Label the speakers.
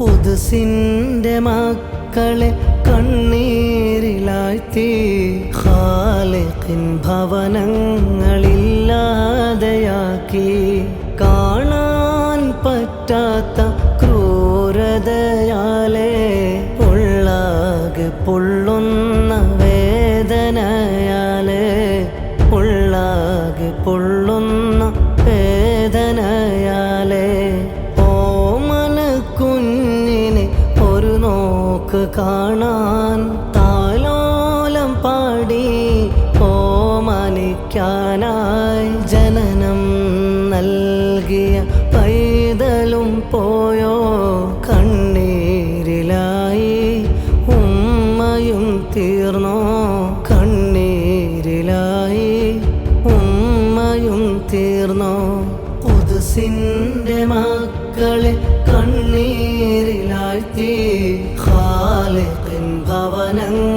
Speaker 1: ഖുദ്സിന്റെ മക്കളെ കണ്ണീരിലാഴ്ത്തി ഖാലിഖിൻ ഭവനങ്ങളില്ലാതെയാക്കി കാണാൻ പറ്റാത്ത ക്രൂരതയാലേ ഉള്ളാകെ പൊള്ളുന്ന വേദനയാലേ ഉള്ളാകെ പൊള്ളുന്ന വേദനയാലേ ഓമന കുഞ്ഞിനെ ഒരു നോക്ക് കാണാൻ താലോലം പാടി ഓമനിക്കാനായി ജനനം നൽകിയ പൈതലും പോയോ കണ്ണീരിലായി ഉമ്മയും തീർന്നോ കണ്ണീരിലായി ഉമ്മയും തീർന്നോ ഖുദ്സിന്റെ മക്കളെ കണ്ണീരിലാഴ്ത്തി ഖാലിഖിൻ ഭവനങ്ങൾ